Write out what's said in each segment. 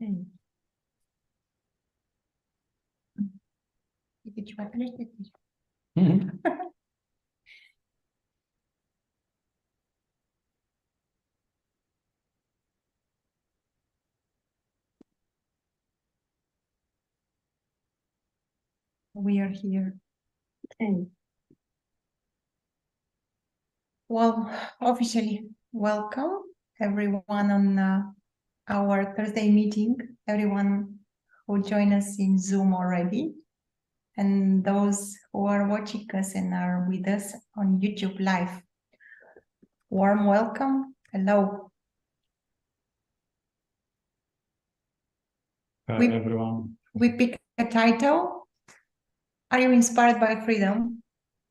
Okay. Mhm. We are here. Okay. Well, officially, welcome everyone on our Thursday meeting, everyone who joined us in Zoom already, and those who are watching us and are with us on YouTube Live. Warm welcome. Hello. Hi, We- everyone. We pick a title. Are you inspired by freedom?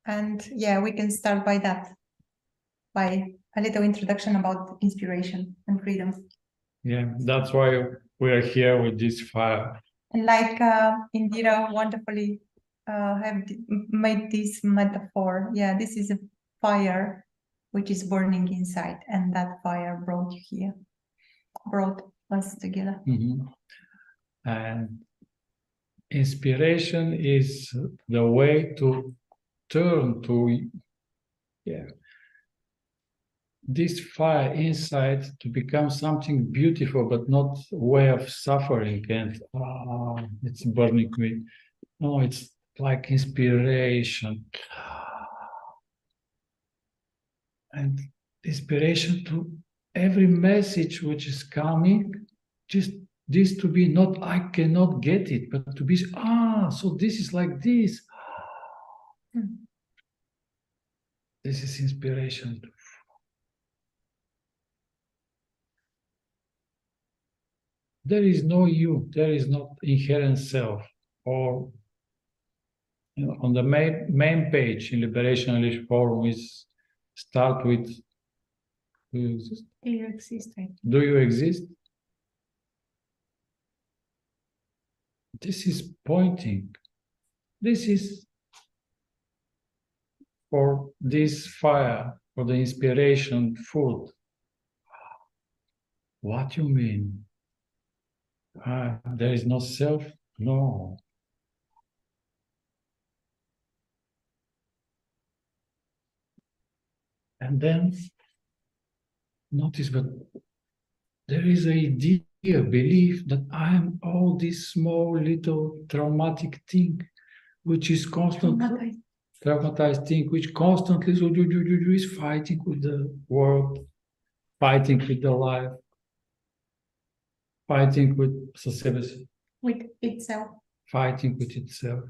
And yeah, we can start by that, by a little introduction about inspiration and freedom. Yeah, that's why we are here with this fire. And like Indira wonderfully made this metaphor. Yeah, this is a fire which is burning inside, and that fire brought you here, brought us together. Mhm. And inspiration is the way to turn to this fire inside to become something beautiful, but not a way of suffering and it's burning me. No, it's like inspiration. And inspiration to every message which is coming, just this to be not, I cannot get it, but to be, so this is like this. This is inspiration. There is no you, there is not inherent self. Or on the main page in Liberation English Forum is start with, do you exist? Do you exist? Do you exist? This is pointing. This is for this fire, for the inspiration food. What you mean? There is no self? No. And then notice, but there is an idea, belief that I am all this small little traumatic thing, which is constantly traumatized thing, which constantly is fighting with the world, fighting with the life, fighting with itself. Fighting with itself.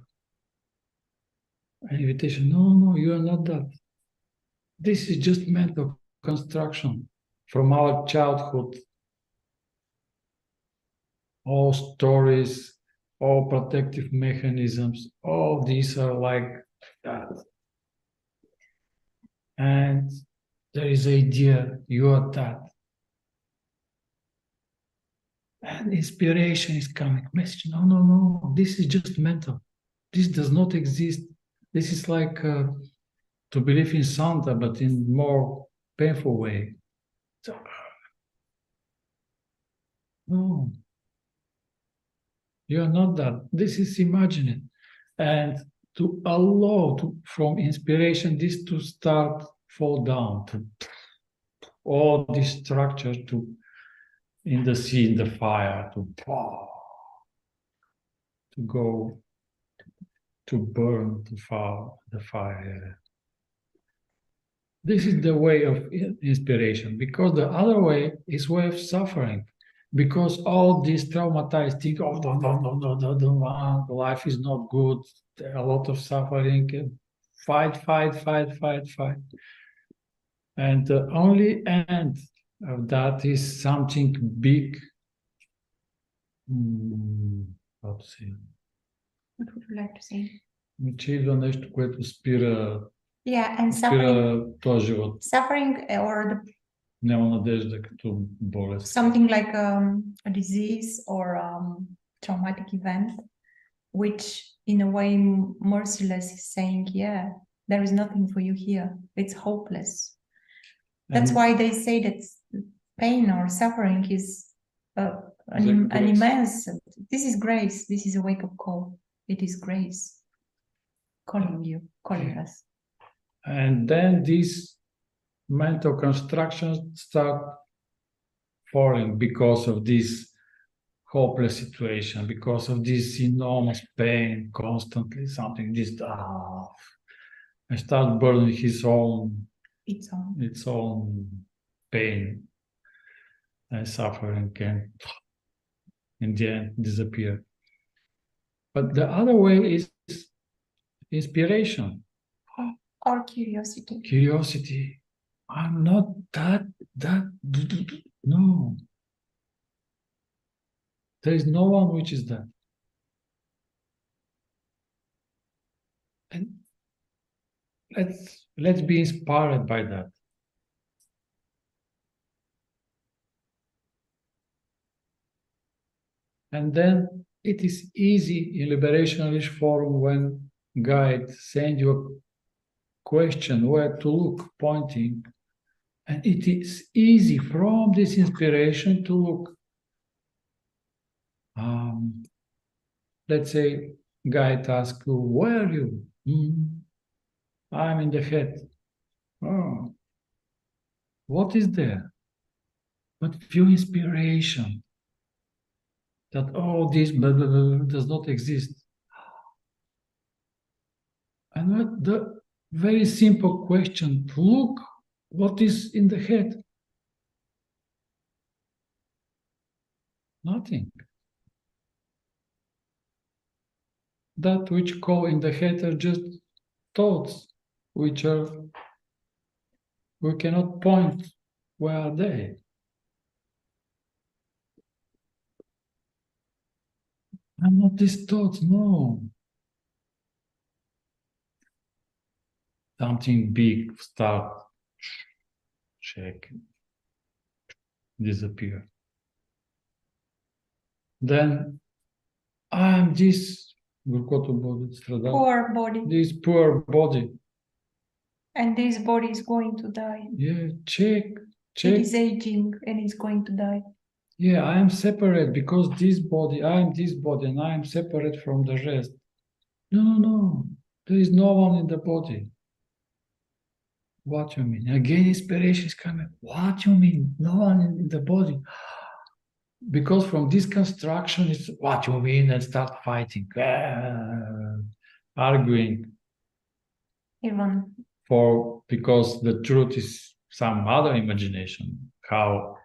An invitation, no, you are not that. This is just mental construction from our childhood. All stories, all protective mechanisms, all these are like that. And there is idea, you are that. And inspiration is coming. Message, no, this is just mental. This does not exist. This is like to believe in Santa, but in more painful way. So, no, you are not that. This is imagining. And to allow from inspiration, this to start fall down, to all this structure to in the sea, in the fire, to go, to burn the fire. This is the way of inspiration, because the other way is way of suffering. Because all these traumatized things, life is not good, there are a lot of suffering, fight. And the only end of that is something big. How to say? What would you like to say? Че идва нещо, което спира, Yeah, and спира този живот. Suffering or the Няма надежда като болест. something like a disease or traumatic event, which in a way merciless is saying, yeah, there is nothing for you here. It's hopeless. That's why they say that pain or suffering is an grace. immense, this is grace, this is a wake-up call. It is grace calling you, calling us. And then these mental constructions start falling because of this hopeless situation, because of this enormous pain, constantly something just I start burning its own pain and suffering can in the end disappear. But the other way is inspiration. Or curiosity. Curiosity. I'm not that no. There is no one which is that. And let's be inspired by that. And then it is easy in liberationalist forum when guide send you a question where to look, pointing, and it is easy from this inspiration to look. Let's say guide asks you, where are you? I'm in the head. Oh, what is there? But few inspiration that all this blah, blah, blah, does not exist. And what the very simple question, look what is in the head. Nothing. That which go in the head are just thoughts, which are, we cannot point where are they. I'm not these thoughts, no. Something big start, shake, disappear. Then I'm this Poor body. This poor body. And this body is going to die. Yeah, check. It is aging and it's going to die. Yeah, I am separate because this body, I am this body and I am separate from the rest. No. There is no one in the body. What you mean? Again, inspiration is coming. What you mean? No one in the body. Because from this construction, it's what you mean, and start fighting, arguing. Even. Because the truth is some other imagination, how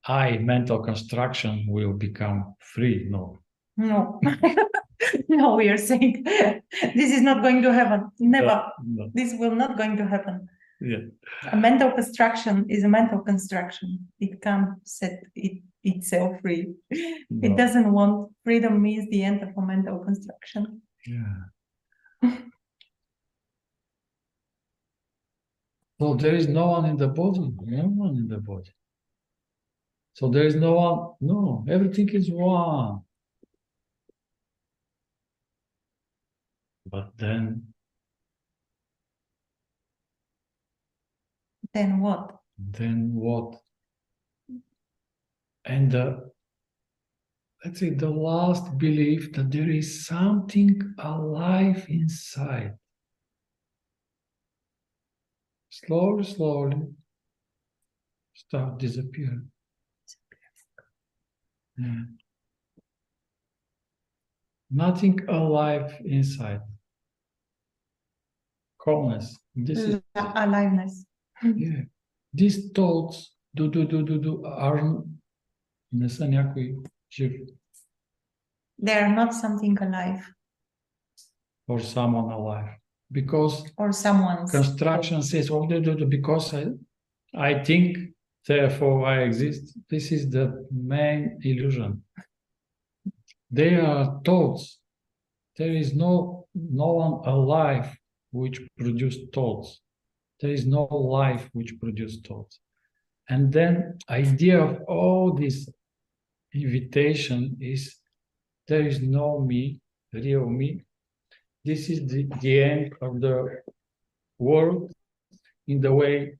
mental construction will become free. No. No, we are saying this is not going to happen. Never. No. This will not going to happen. Yeah. A mental construction is a mental construction. It can't set itself free. No. It doesn't want freedom means the end of a mental construction. Yeah. So there is no one in the body. No one in the body. So there is no one. No, everything is one. But then what? Then what? And let's say the last belief that there is something alive inside. Slowly start disappearing. Yeah. Nothing alive inside. Calmness. This is aliveness. Yeah. These thoughts are they are not something alive. Or someone alive. Because or someone's construction says, because I think, therefore I exist. This is the main illusion. They are thoughts. There is no one alive which produce thoughts. There is no life which produce thoughts. And then idea of all this invitation is there is no me, real me. This is the end of the world in the way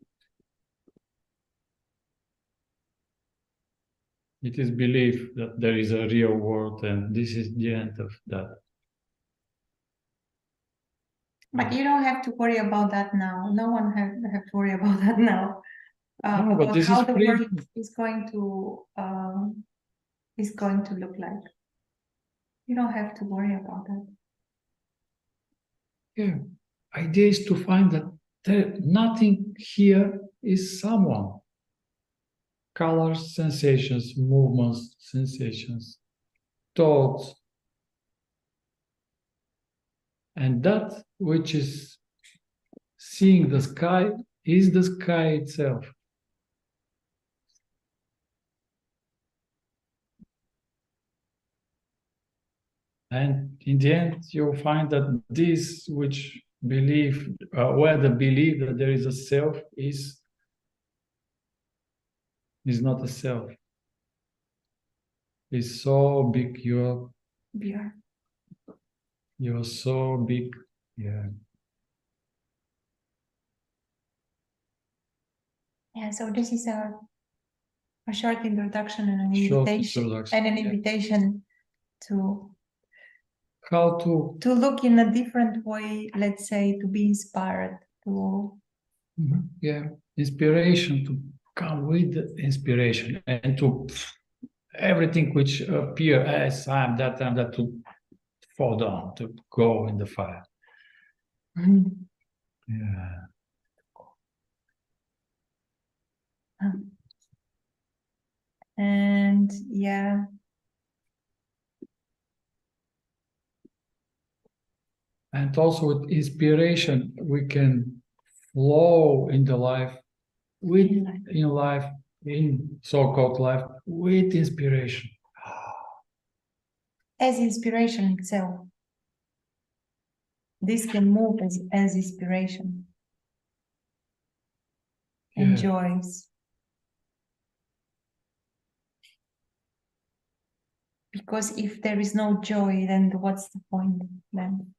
It is belief that there is a real world and this is the end of that. But you don't have to worry about that now. No one have to worry about that now. No, but this how is the free. world is going to look like. You don't have to worry about that. Yeah. Idea is to find that nothing here is someone. Colors, sensations, movements, sensations, thoughts. And that which is seeing the sky is the sky itself. And in the end, you'll find that this which believe, where the belief that there is a self is not a self. It's so big, you're so big. Yeah. Yeah, so this is a short introduction and an invitation to how to look in a different way, let's say, to be inspired, to inspiration, to come with inspiration and to everything which appear as I'm that to fall down, to go in the fire. Yeah. And yeah. And also with inspiration, we can flow in the life, in so-called life, with inspiration. As inspiration itself. This can move as inspiration. Yeah. And joys. Because if there is no joy, then what's the point then?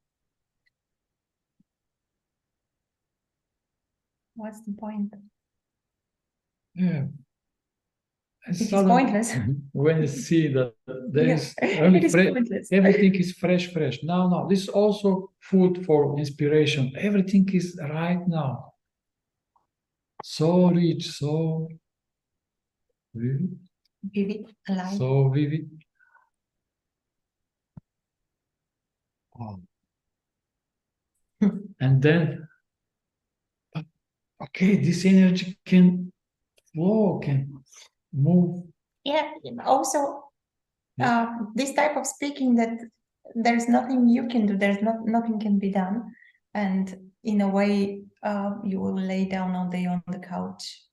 What's the point? Yeah. It is pointless. When you see that there is only everything is fresh. No, this is also food for inspiration. Everything is right now. So rich, so vivid, alive. So vivid. Wow. And then, okay, this energy can flow, can move. Yeah, also this type of speaking that there's nothing you can do, nothing can be done. And in a way, you will lay down all day on the couch.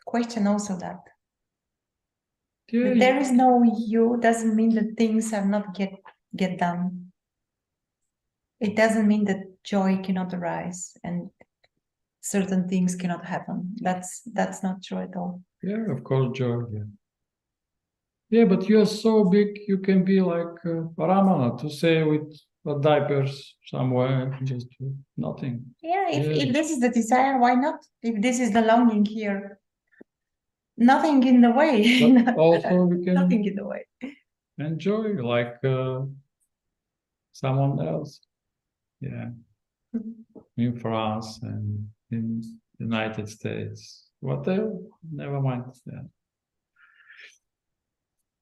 Question also that. Yeah, there is no you doesn't mean that things are not get done. It doesn't mean that joy cannot arise and certain things cannot happen. That's not true at all. Yeah, of course, joy. Yeah, but you're so big, you can be like Ramana, to say with diapers somewhere, just nothing. Yeah, if this is the desire, why not? If this is the longing here, nothing in the way. But also we can nothing in the way. Enjoy like someone else. Yeah. In France and in the United States. Whatever. Never mind. Yeah.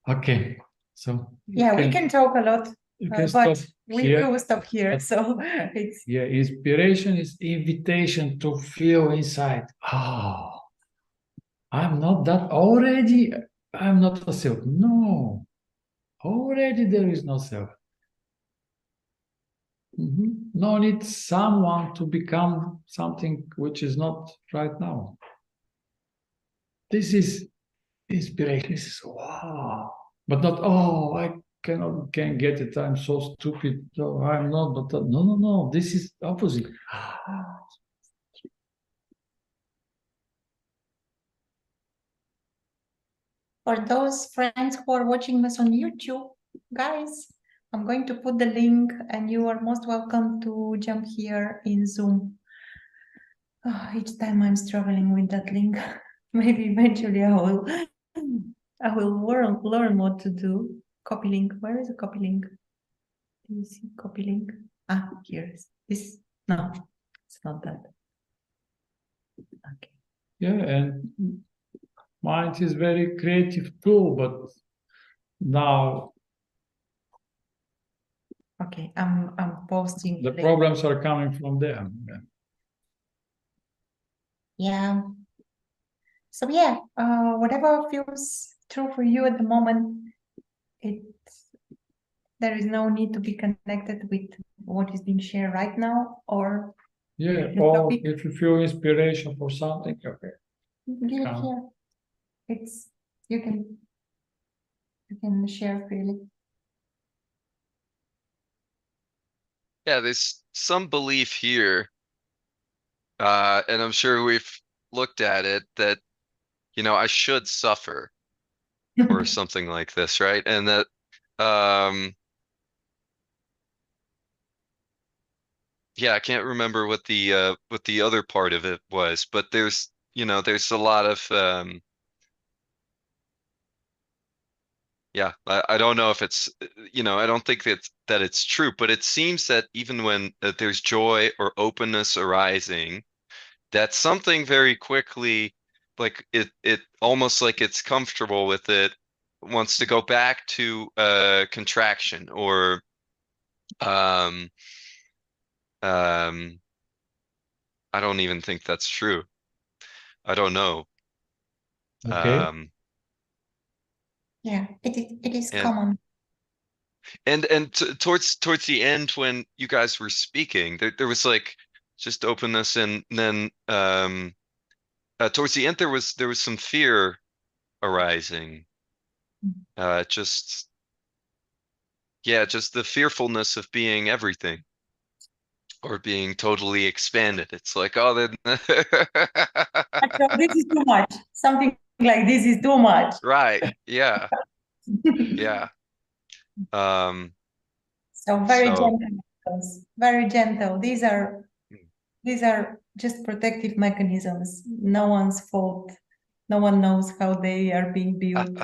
Okay. So yeah, we can talk a lot. But we will stop here. But, so it's inspiration is invitation to feel inside. Oh, I'm not that already. I'm not a self. No. Already there is no self. No need someone to become something which is not right now. This is inspiration. This is wow. But not, oh, I can't get it. I'm so stupid. No, I'm not. But no. This is opposite. For those friends who are watching us on YouTube, guys, I'm going to put the link and you are most welcome to jump here in Zoom. Oh, each time I'm struggling with that link. Maybe eventually I will I will learn what to do. Copy link. Where is the copy link? Do you see copy link? Ah, here is this. No, it's not that. Okay. Yeah, and mind is very creative tool, but now Okay, I'm posting. the problems are coming from there. Yeah. So yeah, whatever feels true for you at the moment, there is no need to be connected with what is being shared right now, or Yeah, or if you feel inspiration for something, okay. Give it here. It's you can share freely. Yeah, there's some belief here, and I'm sure we've looked at it, that, you know, I should suffer or something like this, right? And that, yeah, I can't remember what the other part of it was, but there's, you know, there's a lot of, yeah, I don't know if it's, you know, I don't think that it's true, but it seems that even when there's joy or openness arising, that something very quickly, like it almost like it's comfortable with it, wants to go back to contraction or um um I don't even think that's true. I don't know. Okay. Yeah, it is And common. towards the end, when you guys were speaking, there was like just openness, and then towards the end there was some fear arising. Just, yeah, just the fearfulness of being everything or being totally expanded. It's like, oh, then So this is too much. Something like this is too much. right, yeah, yeah. So very So gentle, very gentle. These are just protective mechanisms. No one's fault. No one knows how they are being built,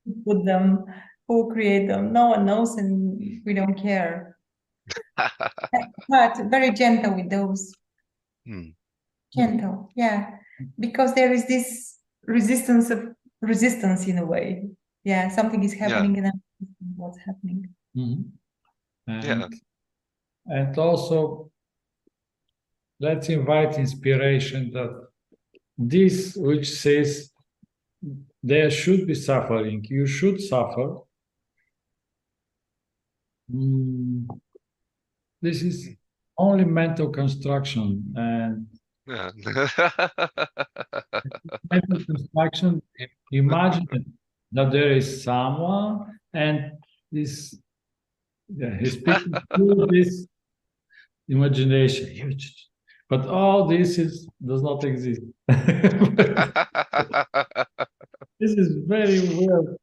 who put them, who create them. No one knows, and we don't care. But very gentle with those. Gentle, yeah, because there is this resistance in a way. Yeah, something is happening, and I'm what's happening. And, and also, let's invite inspiration that this which says there should be suffering, you should suffer. This is only mental construction, and mental construction. Imagine that there is someone, and this he's speaking through this imagination, huge. But all this does not exist. This is very weird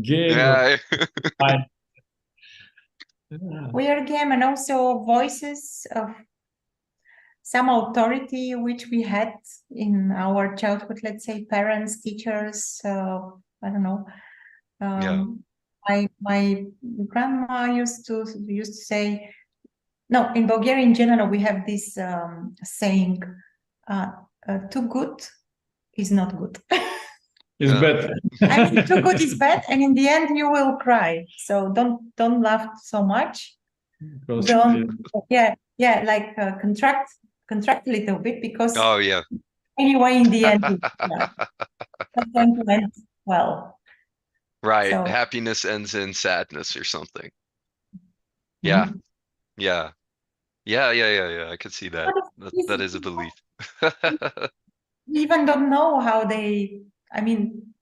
game of yeah. Weird game, and also voices of some authority which we had in our childhood, let's say parents, teachers, I don't know. My grandma used to say, no, in Bulgarian in general, we have this saying, too good is not good. It's better. I mean, too good is bad, and in the end you will cry. So don't laugh so much. Don't, yeah, like contract a little bit, because anyway, in the end, it's going to end well. Right. So, happiness ends in sadness or something. Yeah. Yeah. I could see that. That is a belief. We even don't know how they, I mean,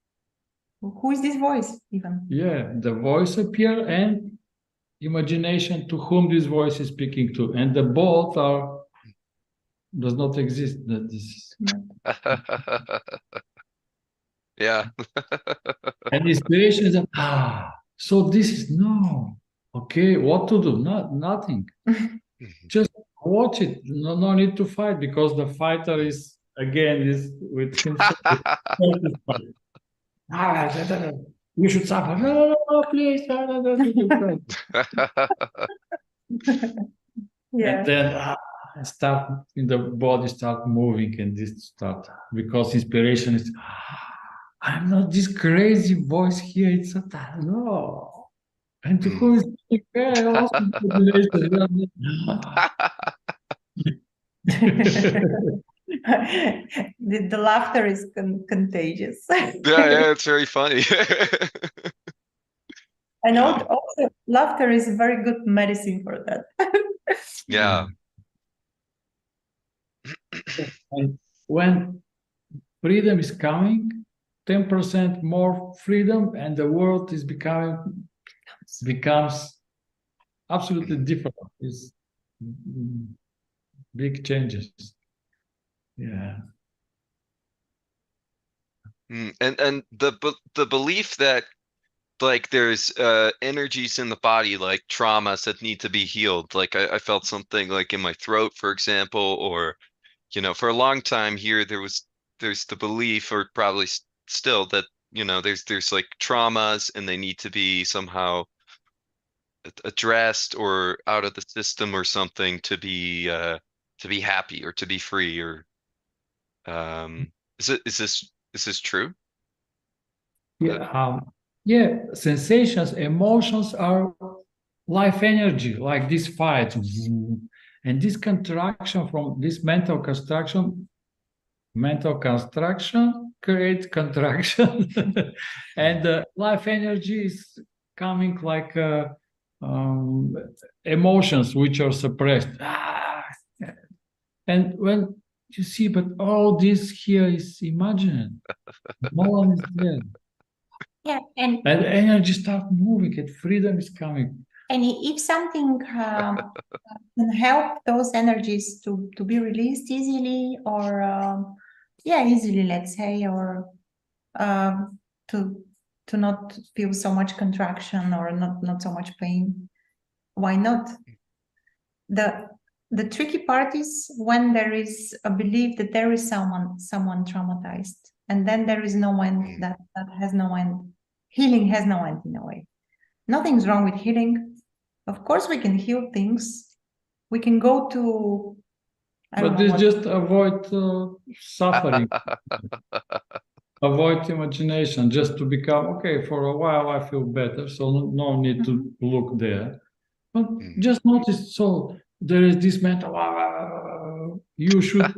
who is this voice even? Yeah, the voice appear and imagination to whom this voice is speaking to, and the both does not exist. That is yeah. And inspiration is so this is no. Okay, what to do? Nothing. Just watch it. No need to fight, because the fighter is with himself. you should suffer. No, please. No. Yeah. And then start in the body start moving and this start because inspiration is I'm not this crazy voice here. It's a no. And who is also imagination. The laughter is contagious. Yeah, it's very funny. And Yeah. also, laughter is a very good medicine for that. Yeah. And when freedom is coming, 10% more freedom, and the world is becomes absolutely different. It's big changes. Yeah. And the belief that like there's energies in the body like traumas that need to be healed. Like I felt something like in my throat, for example, or for a long time here there's the belief, or probably still, that there's like traumas and they need to be somehow addressed or out of the system or something to be happy or to be free, or is this true? Yeah, sensations, emotions are life energy, like this fight. And this contraction from this mental construction creates contraction. And life energy is coming like emotions which are suppressed. And when you see, but all this here is imagined. No one is there. Yeah, and energy start moving, and freedom is coming. And if something can help those energies to be released easily, or easily, let's say, or to not feel so much contraction or not so much pain, why not? The tricky part is when there is a belief that there is someone traumatized, and then there is no end, that has no end. Healing has no end in a way. Nothing's wrong with healing. Of course, we can heal things. We can go to. But this just avoid suffering, avoid imagination, just to become okay. For a while, I feel better, so no need to look there. But just notice. So there is this mental. You should.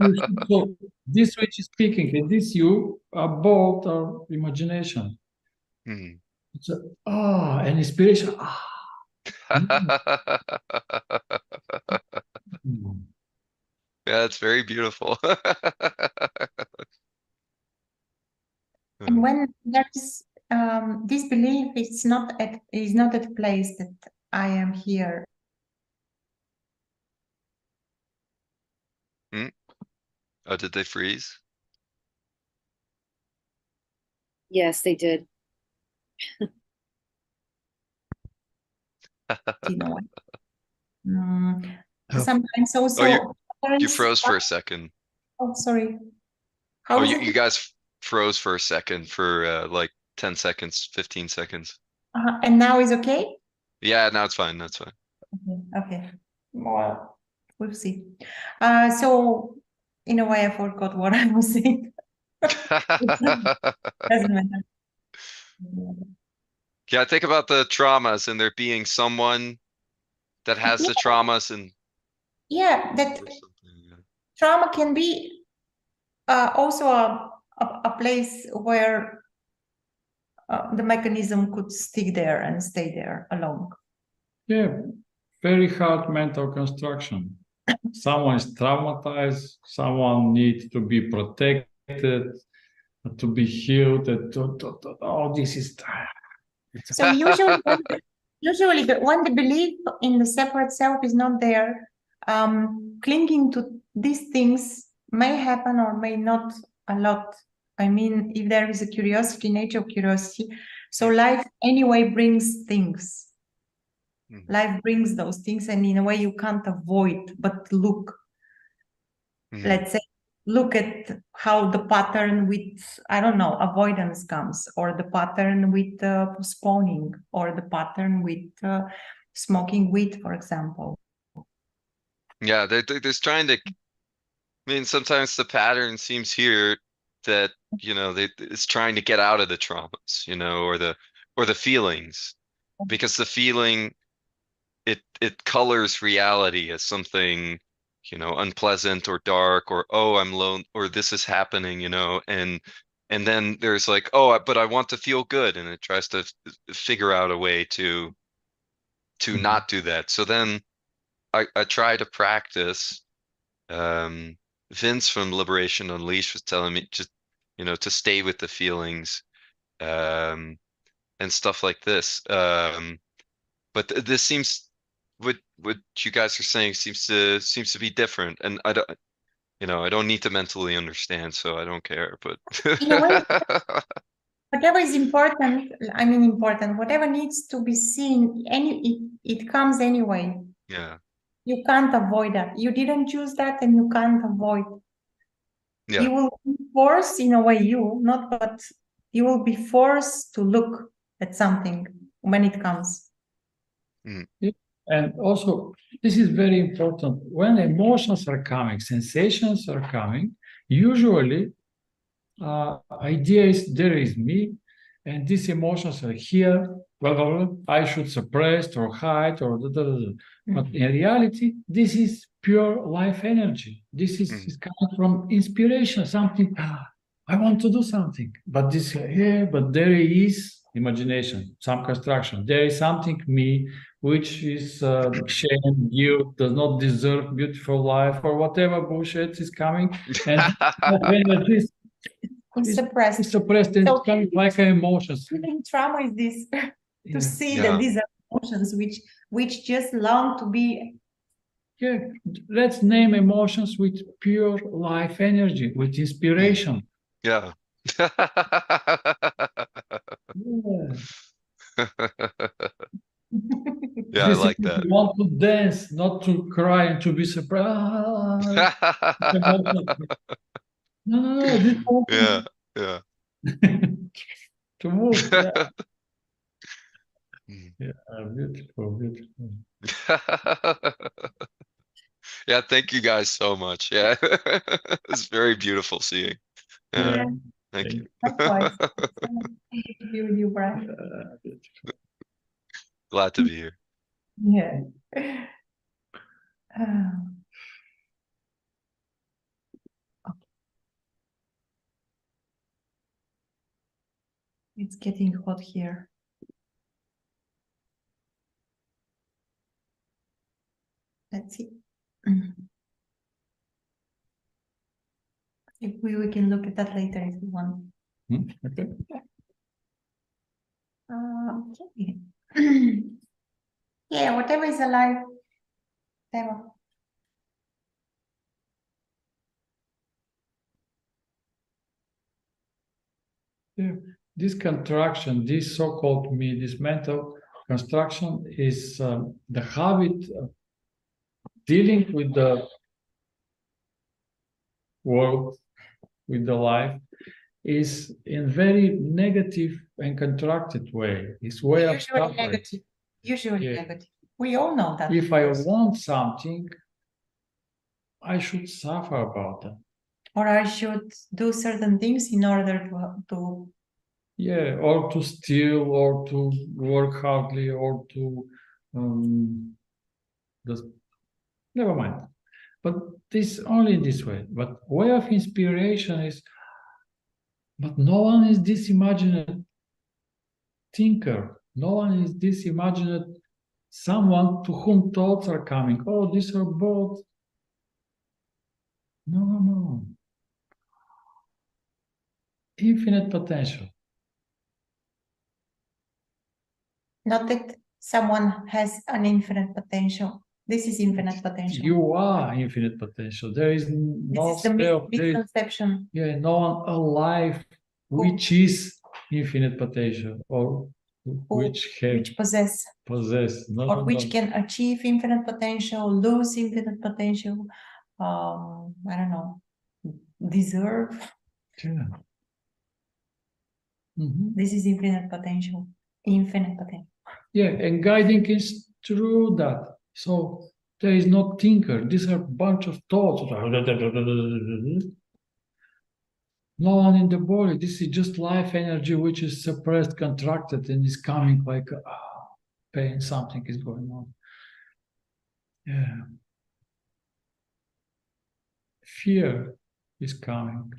So this which is speaking, and this you are both are imagination. It's an inspiration. Yeah, it's very beautiful. And when there is this belief, is not at place that I am here. Oh, did they freeze? Yes, they did. You know what? Sometimes also. You froze for a second. Oh, sorry. You guys froze for a second for like 10 seconds, 15 seconds. And now is okay? Yeah, now it's fine. That's fine. Okay. Well, we'll see. So in a way, I forgot what I was saying. Doesn't matter. Yeah, think about the traumas and there being someone that has the traumas, and that trauma can be also a place where the mechanism could stick there and stay there alone. Yeah, very hard mental construction. Someone is traumatized, someone needs to be protected, to be healed. This is. So usually, when the belief in the separate self is not there, clinging to these things may happen or may not a lot. I mean, if there is a curiosity, nature of curiosity, so life anyway brings things. Life brings those things, and in a way you can't avoid but look. Let's say look at how the pattern with, I don't know, avoidance comes, or the pattern with postponing, or the pattern with smoking weed, for example. Yeah, they're just trying to. I mean, sometimes the pattern seems here that, you know, it's trying to get out of the traumas, you know, or the feelings, because the feeling it colors reality as something, you know, unpleasant or dark, or oh, I'm alone, or this is happening, you know, and then there's like, oh, but I want to feel good, and it tries to figure out a way to not do that. So then I try to practice. Vince from Liberation Unleashed was telling me just, you know, to stay with the feelings, and stuff like this. But this seems, what you guys are saying seems to be different, and I don't, you know, I don't need to mentally understand, so I don't care. But In a way, whatever is important, I mean important, whatever needs to be seen, it comes anyway. yeah, You can't avoid that. You didn't choose that, and you can't avoid. yeah, You will be forced, in a way, but you will be forced to look at something when it comes. And also, this is very important. When emotions are coming, sensations are coming, usually idea is there is me, and these emotions are here. Well, I should suppress or hide or da, da, da, da. But in reality, this is pure life energy. This is coming from inspiration, something. I want to do something, but this here, but there is imagination, some construction. There is something me which is shame, guilt, does not deserve beautiful life, or whatever bullshit is coming, and energy It's suppressed. it's suppressed, and it's coming like emotions. Feeling trauma is this to see Yeah. that these are emotions which just long to be. Yeah, let's name emotions with pure life energy, with inspiration. Yeah. Yeah, I This like is that. you want to dance, not to cry and to be surprised. No, this Yeah, yeah. to move. Yeah, beautiful. Yeah, thank you guys so much. Yeah. It's very beautiful seeing. Yeah. Thank you. Likewise. Happy to be with you, Brian. Glad to be here. Yeah. It's getting hot here. Let's see. If we can look at that later if you want. Okay. Okay. Yeah, whatever is alive, whatever. Yeah. This contraction, this so-called me, this mental construction is the habit of dealing with the world, with the life, is in very negative and contracted way. It's way of Usually suffering. negative. Usually Yeah. negative. We all know that. If I want something, I should suffer about it. Or I should do certain things in order to Yeah, or to steal, or to work hardly, or to just never mind. But this only this way. But way of inspiration is, but no one is this imagined thinker. No one is this imagined someone to whom thoughts are coming. Oh, these are both. No. Infinite potential. not that someone has an infinite potential. This is infinite potential. You are infinite potential. There is no This is the misconception. no one alive which is infinite potential, or which possess no, which can achieve infinite potential, lose infinite potential. I don't know. deserve. Yeah. Mhm. This is infinite potential. Infinite potential. Yeah, and guiding is through that. So there is no thinker. These are a bunch of thoughts. No one in the body. This is just life energy which is suppressed, contracted, and is coming like pain. Something is going on. Yeah. Fear is coming.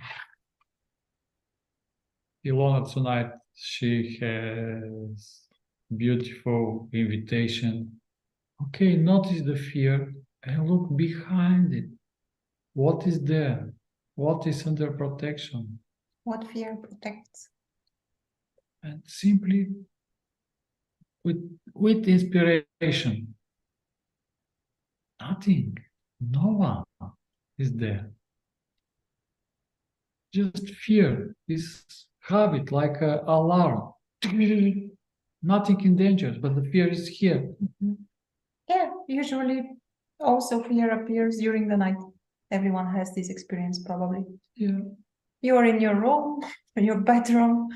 Ilona tonight, she has beautiful invitation. Okay, notice the fear and look behind it. What is there? What is under protection? What fear protects? And simply with inspiration, nothing, no one is there. Just fear is habit, like an alarm. Nothing in danger, but the fear is here. Mhm. Yeah, usually also fear appears during the night. Everyone has this experience probably. Yeah. You are in your room, in your bedroom,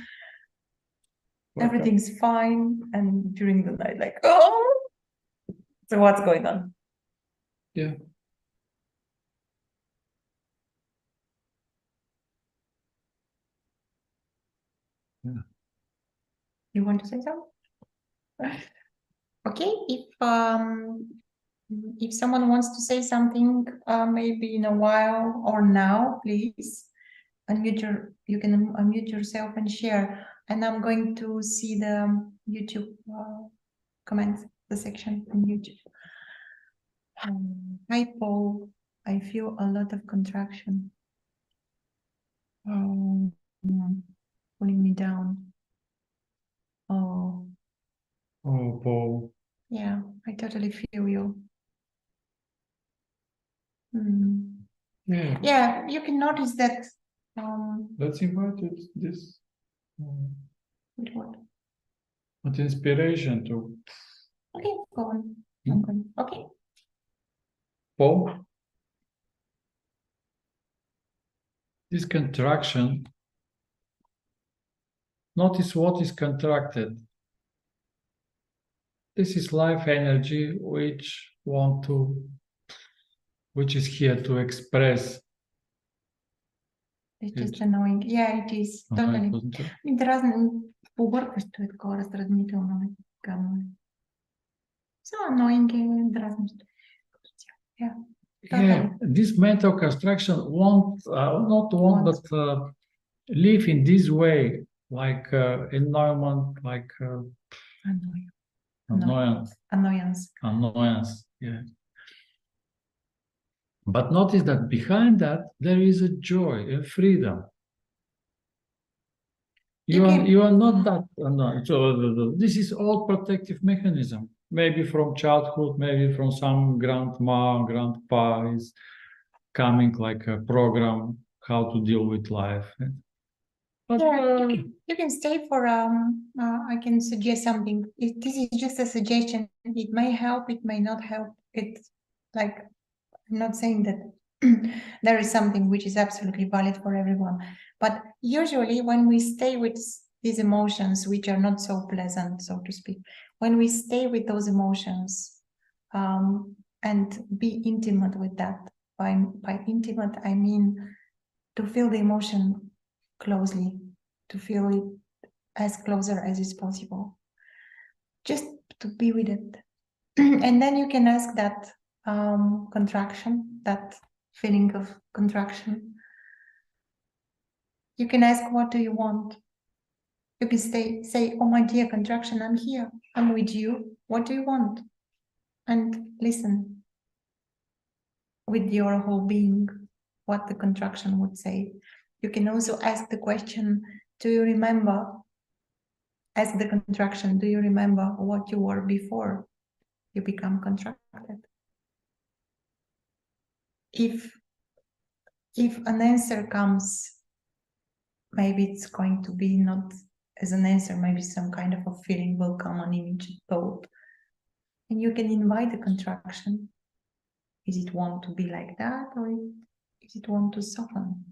everything's fine, and during the night, like, oh, so what's going on? Yeah. Yeah. You want to say something? Okay, if someone wants to say something, maybe in a while or now, please you can unmute yourself and share. And I'm going to see the YouTube comments, the section on YouTube. Hi, Paul. I feel a lot of contraction. Pulling me down. Oh, Oh, Paul. yeah, I totally feel you. Hmm. Yeah. Yeah, you can notice that. Let's invite this With what? with inspiration to Okay, go on. I'm going. Okay. Paul. This contraction, notice what is contracted. This is life energy which is here to express. It's just annoying. Yeah, it is. Totally. Мinte разни объркващо е такова раздразнително. So annoying and дразнещо. Yeah. Yeah, this mental construction but live in this way, like environment, like annoyance. Yeah. But notice that behind that there is a joy and freedom. You are not that annoyed. So this is all protective mechanism. Maybe from childhood, maybe from some grandma, grandpa is coming like a program how to deal with life. But, yeah, you can stay for I can suggest something. This is just a suggestion. It may help, it may not help. It's like, I'm not saying that there is something which is absolutely valid for everyone, but usually when we stay with these emotions which are not so pleasant, so to speak, when we stay with those emotions and be intimate with that, by intimate I mean to feel the emotion closely, to feel it as closer as is possible, just to be with it. And then you can ask that contraction, that feeling of contraction. You can ask, what do you want? You can say, oh my dear contraction, I'm here, I'm with you. What do you want? And listen with your whole being what the contraction would say. You can also ask the question, do you remember? Ask the contraction, do you remember what you were before you become contracted? If an answer comes, maybe it's going to be not as an answer, maybe some kind of a feeling will come, an image, a thought. And you can invite the contraction. Is it want to be like that, or is it want to soften?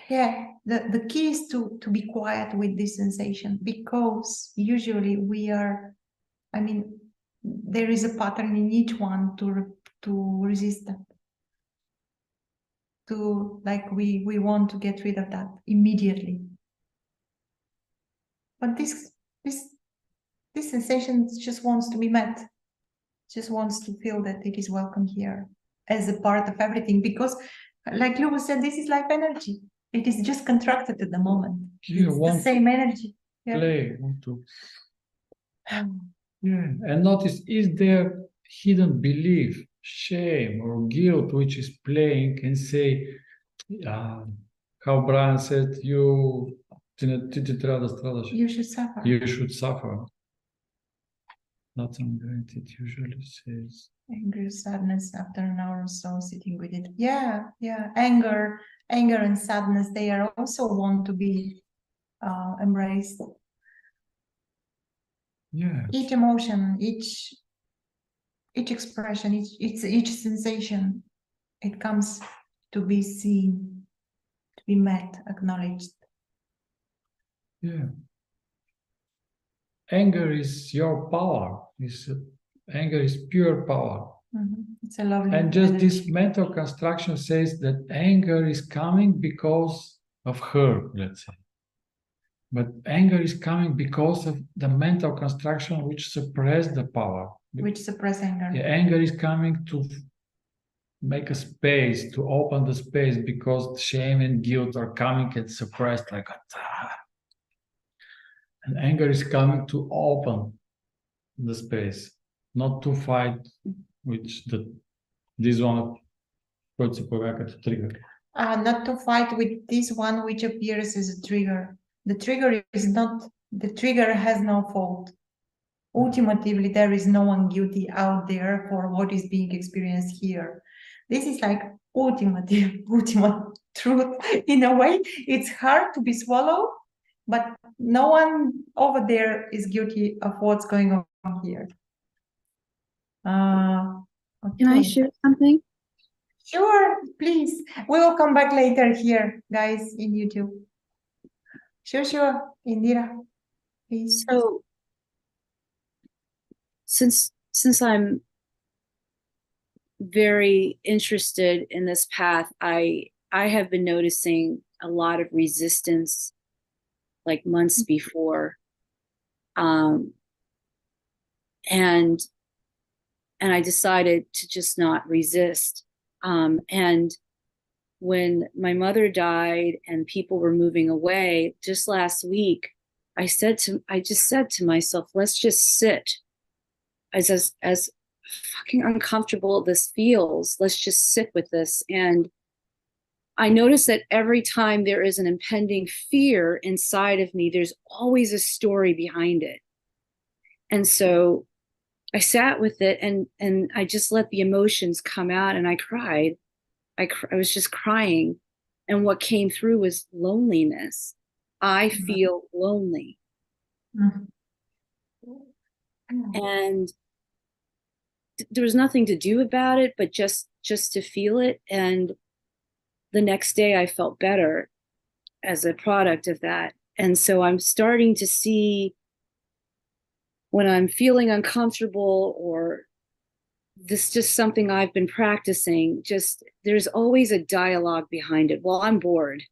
Yeah, the key is to be quiet with this sensation, because usually we are, I mean, there is a pattern in each one to resist that. To, like, we want to get rid of that immediately. But this sensation just wants to be met, just wants to feel that it is welcome here as a part of everything, because like Lewis said, this is life energy. It is just contracted at the moment. You It's the want same energy. Yeah. play, want to yeah, and notice, is there hidden belief, shame, or guilt which is playing and say, how Brian said, you You should suffer. you should suffer. That's what it usually says. Anger, sadness after an hour or so sitting with it. Yeah, yeah. Anger and sadness, they are also want to be embraced. Yeah. Each emotion, each expression, each sensation, it comes to be seen, to be met, acknowledged. Yeah. Anger is your power. Anger is pure power. It's a lovely And just energy. this mental construction says that anger is coming because of her, let's say. But anger is coming because of the mental construction which suppressed the power. Which suppress anger. Yeah, anger is coming to make a space, to open the space, because shame and guilt are coming and suppressed like a... And anger is coming to open the space, not to fight, which this one puts a trigger. Not to fight with this one which appears as a trigger. The trigger is not, the trigger has no fault. Ultimately, there is no one guilty out there for what is being experienced here. This is like ultimate truth. In a way, it's hard to be swallowed, but no one over there is guilty of what's going on here. Okay. Can I share something? Sure, please. We will come back later here, guys, in YouTube. Sure. Indira, please. So since I'm very interested in this path, I have been noticing a lot of resistance like months before. And I decided to just not resist. And when my mother died and people were moving away just last week, I just said to myself, let's just sit. As fucking uncomfortable this feels, let's just sit with this. And I notice that every time there is an impending fear inside of me, there's always a story behind it. And so I sat with it and I just let the emotions come out, and I cried. I was just crying. And what came through was loneliness. I feel lonely. And there was nothing to do about it, but just to feel it. And the next day I felt better as a product of that. And so I'm starting to see when I'm feeling uncomfortable, or this is just something I've been practicing, just there's always a dialogue behind it. Well, I'm bored.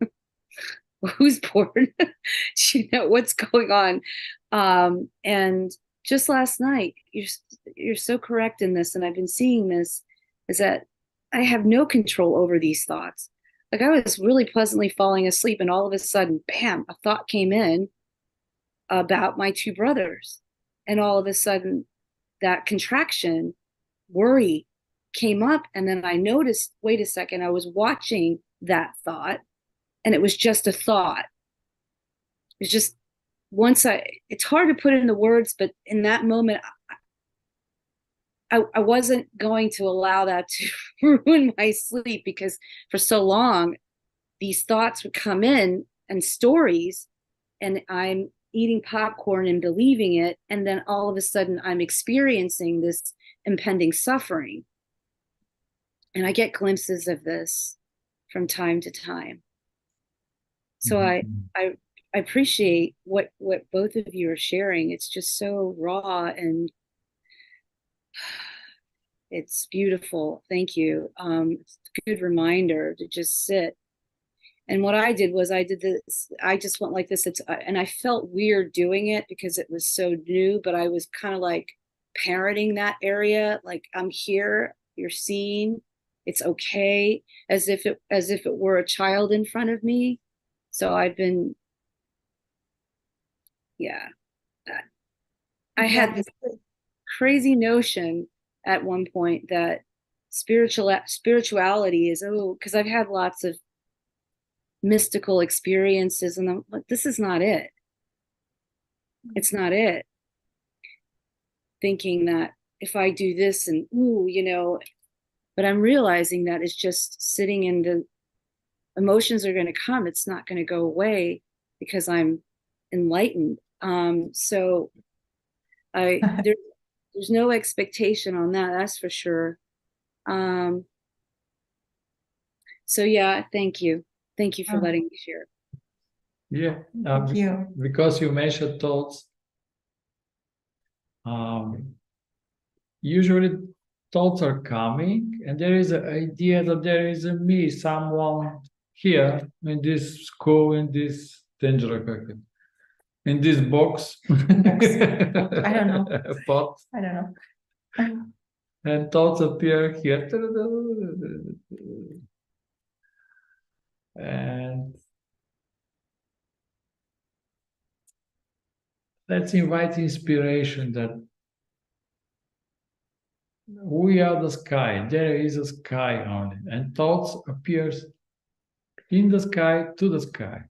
Who's bored? You know, what's going on? And just last night, you're so correct in this, and I've been seeing this, is that I have no control over these thoughts. Like, I was really pleasantly falling asleep, and all of a sudden, bam, a thought came in about my two brothers. And all of a sudden, that contraction, worry came up. And then I noticed, wait a second, I was watching that thought, and it was just a thought. It's just, it's hard to put into words, but in that moment, I wasn't going to allow that to ruin my sleep, because for so long, these thoughts would come in and stories, and I'm eating popcorn and believing it. And then all of a sudden I'm experiencing this impending suffering. And I get glimpses of this from time to time. So I appreciate what both of you are sharing. It's just so raw and it's beautiful. Thank you. It's a good reminder to just sit. And what I did was I did this, I just went like this. And I felt weird doing it because it was so new, but I was kind of like parroting that area. Like, I'm here, you're seen, it's okay, as if it were a child in front of me. So I've been, yeah. I had this crazy notion at one point that spirituality is, oh, because I've had lots of mystical experiences and I'm like, this is not it. It's not it. Thinking that if I do this and ooh, you know, but I'm realizing that it's just sitting in the emotions are going to come. It's not going to go away because I'm enlightened. So there's no expectation on that. That's for sure. So yeah, thank you. Thank you for letting me share. Yeah, Thank you. because you mentioned thoughts. Usually thoughts are coming, and there is an idea that there is a me, someone here in this school, in this danger, in this box. I don't know. Pot. I don't know. And thoughts appear here. And let's invite inspiration that we are the sky. There is a sky only. And thoughts appears in the sky to the sky.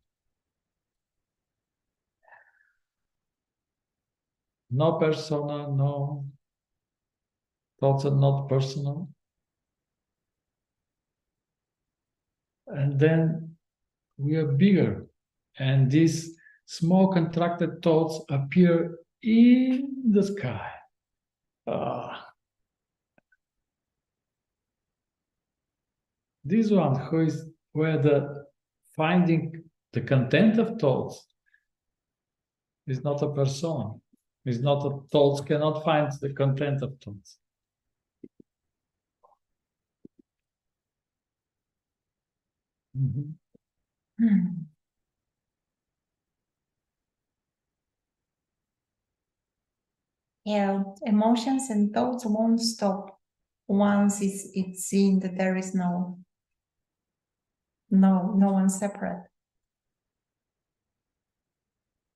No persona, no. Thoughts are not personal. And then we are bigger. And these small contracted thoughts appear in the sky. This one where the finding the content of thoughts is not a persona. Is not a thoughts cannot find the content of thoughts. Yeah, emotions and thoughts won't stop once it's seen that there is no one separate.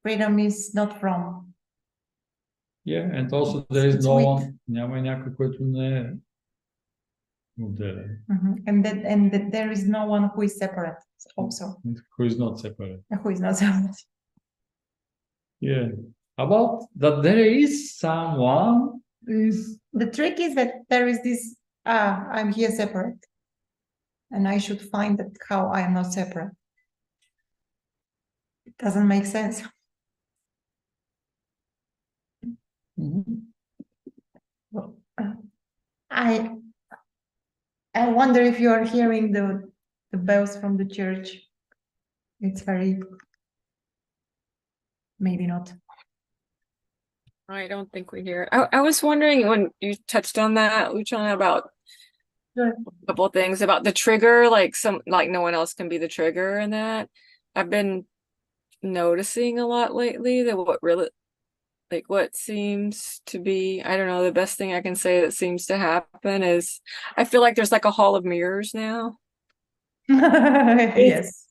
Freedom is not from. Yeah, and also there is It's no with. one. Няма някой, който не е отделен. And that there is no one who is separate also. Who is not separate. Who is not separate. Yeah. About that there is someone is. The trick is that there is this, I'm here separate. And I should find that how I am not separate. It doesn't make sense. Well, I wonder if you are hearing the bells from the church. It's very, maybe not. I don't think we hear it. I was wondering when you touched on that, Luciana, about Sure. a couple of things about the trigger, like no one else can be the trigger in that. I've been noticing a lot lately that what seems to be, I don't know, the best thing I can say that seems to happen is I feel like there's like a hall of mirrors now. Yes.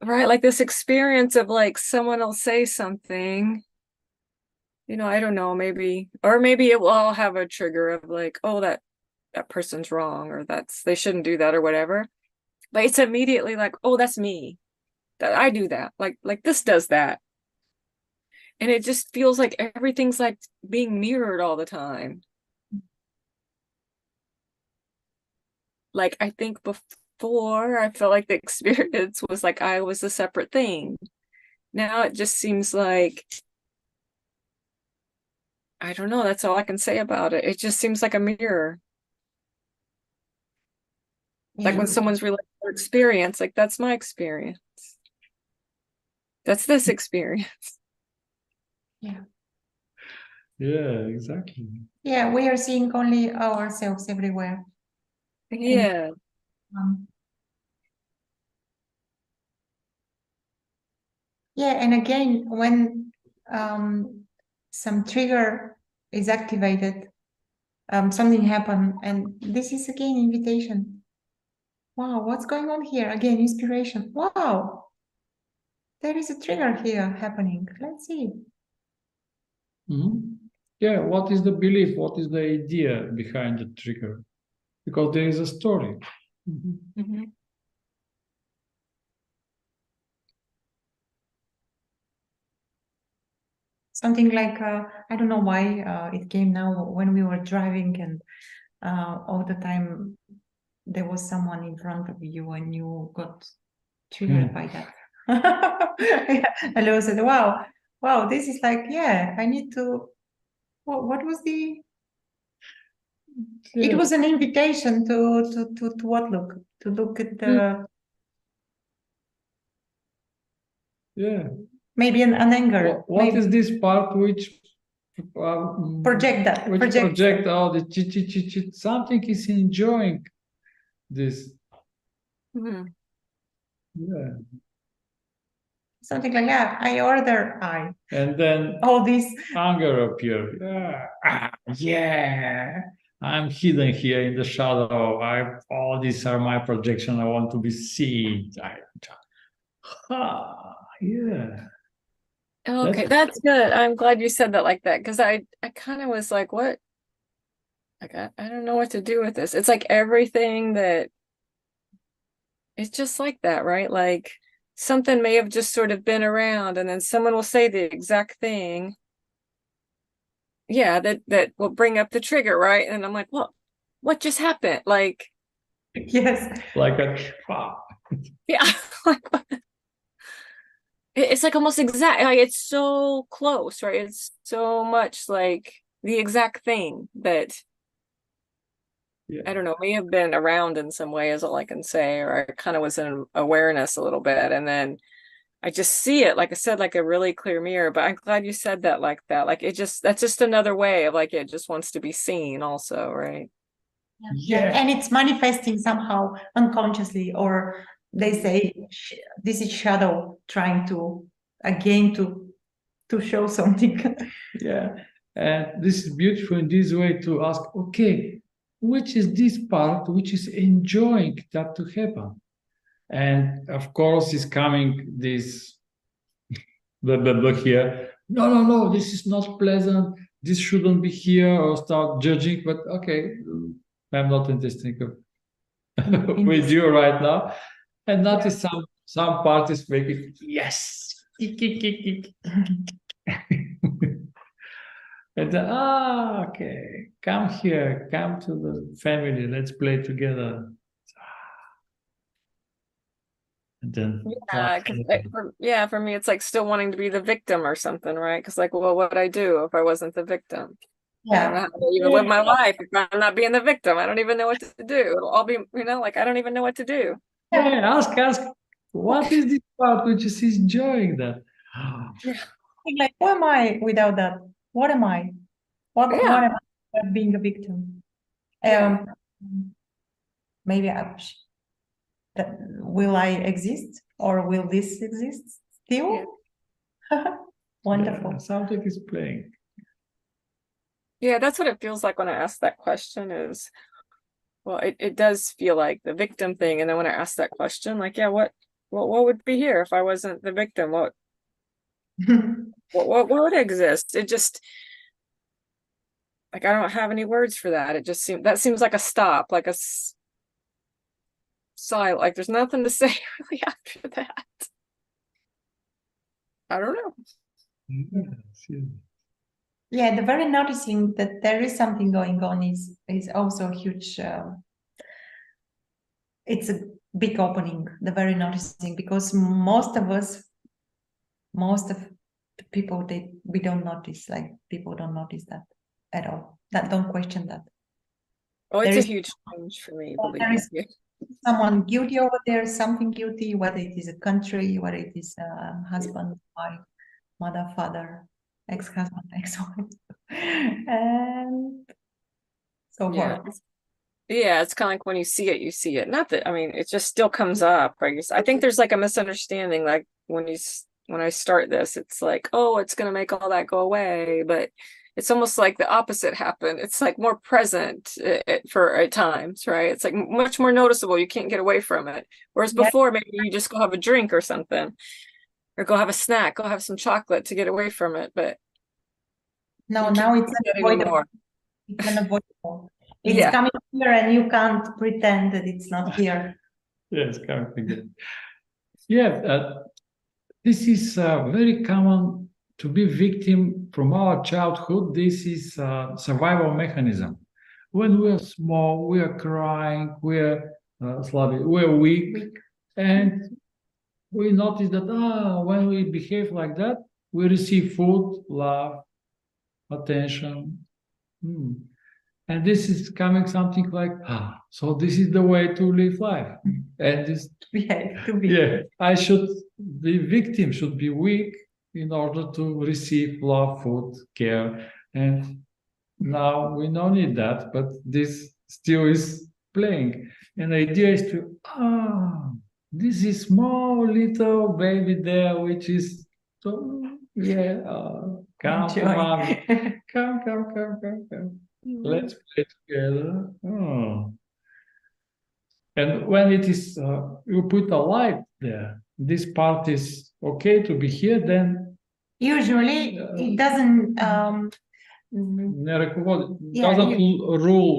Right, like this experience of like someone will say something, you know, I don't know, maybe it will all have a trigger of like, oh, that person's wrong, or they shouldn't do that or whatever. But it's immediately like, oh, that's me. That I do that. Like this does that. And it just feels like everything's like being mirrored all the time. Like I think before I felt like the experience was like I was a separate thing. Now it just seems like, I don't know, that's all I can say about it. It just seems like a mirror. Like when someone's relating their experience, like that's my experience. That's this experience. Yeah. Yeah, exactly. Yeah, we are seeing only ourselves everywhere. Yeah. Yeah, and again, when some trigger is activated, something happened, and this is again invitation. Wow, what's going on here? Again, inspiration. Wow, there is a trigger here happening. Let's see. Mhm. Yeah, what is the belief? What is the idea behind the trigger? Because there is a story. Mhm. Mm-hmm. Something like, I don't know why it came now when we were driving, and all the time there was someone in front of you and you got triggered by that. Yeah. And I said, wow, this is like, yeah, I need to, what was the, it Yeah. was an invitation to what look, to look at the, Yeah. maybe an anger. What maybe is this part which project that, which project all the chit. Something is enjoying this. Mm-hmm. Yeah. something like that. I order, And then all this. anger appears. Yeah. I'm hidden here in the shadow. All these are my projection. I want to be seen. Yeah. Okay, that's good. I'm glad you said that like that, because I kind of was like, what? Like, I don't know what to do with this. It's like everything that it's just like that, right? Like something may have just sort of been around, and then someone will say the exact thing. Yeah, that will bring up the trigger, right? And I'm like, well, what just happened? Like, Yes. Like a yeah, like what? It's like almost exact, like it's so close, right? It's so much like the exact thing that yeah. I don't know, may have been around in some way is all I can say, or I kind of was in awareness a little bit, and then I just see it, like I said, like a really clear mirror. But I'm glad you said that like that. Like it just, that's just another way of like it just wants to be seen also, right? Yeah, and it's manifesting somehow unconsciously, or they say this is shadow trying to again to show something. Yeah. And this is beautiful in this way to ask, okay, which is this part which is enjoying that to happen? And of course is coming this blah blah blah here. No, this is not pleasant. This shouldn't be here, or start judging. But okay, I'm not interested with you right now. And notice some parties make it yes. And then, okay, come here, come to the family, let's play together. And then, For me, it's like still wanting to be the victim or something, right? Because like, well, what would I do if I wasn't the victim? I don't know how to even live my life if I'm not being the victim. I don't even know what to do. It'll all be, like I don't even know what to do. yeah, ask, what is this part which is enjoying that? Like, who am I without that? What am I? What am I being a victim? Maybe will I exist, or will this exist still? Wonderful. Yeah, something is playing. Yeah, that's what it feels like when I ask that question is, well, it does feel like the victim thing. And then when I ask that question, like, yeah, what would be here if I wasn't the victim? What would exist? It just, like, I don't have any words for that. It just seems like a stop, like a sigh, like there's nothing to say really after that. I don't know. Yeah, the very noticing that there is something going on is also a huge. It's a big opening. The very noticing, because most of the people, we don't notice. Like, people don't notice that at all. That don't question that. Oh, it's a huge change for me, believe me. someone guilty over there, something guilty, whether it is a country, whether it is a husband, wife, mother, father, ex-husband, ex-wife, and so Yeah. forth. Yeah, it's kind of like when you see it, you see it. Not that, I mean, it just still comes up. I think there's like a misunderstanding. Like when I start this, it's like, oh, it's gonna make all that go away, but it's almost like the opposite happened. It's like more present for at times, right? It's like much more noticeable. You can't get away from it. Whereas Yeah. before, maybe you just go have a drink or something, or go have a snack, go have some chocolate to get away from it. But No, you now can't it's do that unavoidable. anymore. It's unavoidable. It's Yeah. coming here, and you can't pretend that it's not here. Yes, coming again. Yeah, this is very common to be victim from our childhood. This is a survival mechanism. When we are small, we are crying, we are sluggish, we are weak, and we notice that when we behave like that, we receive food, love, attention. And this is coming something like, so this is the way to live life. And this, the victim should be weak in order to receive love, food, care. And now we don't need that, but this still is playing. And the idea is to, this is small little baby there, which is, so, come to mommy. Come. Let's play together. And when it is, you put a light there, this part is okay to be here, then Usually it doesn't rule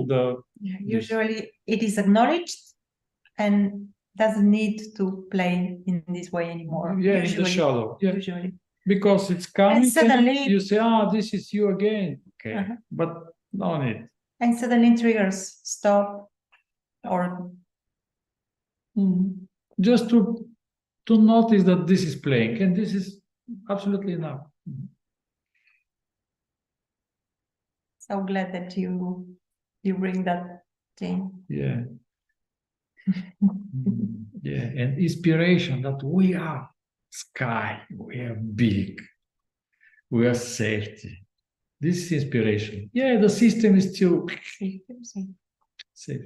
the. Usually it is acknowledged and doesn't need to play in this way anymore. Yeah, usually, in the shadow. Yeah. Usually. Because it's coming, and suddenly you say, this is you again. Okay, but no need. And suddenly triggers stop, or just to notice that this is playing, and this is absolutely enough. So glad that you bring that thing. Yeah. Yeah, and inspiration that we are sky, we are big, we are safety. This is inspiration. Yeah, the system is still safe.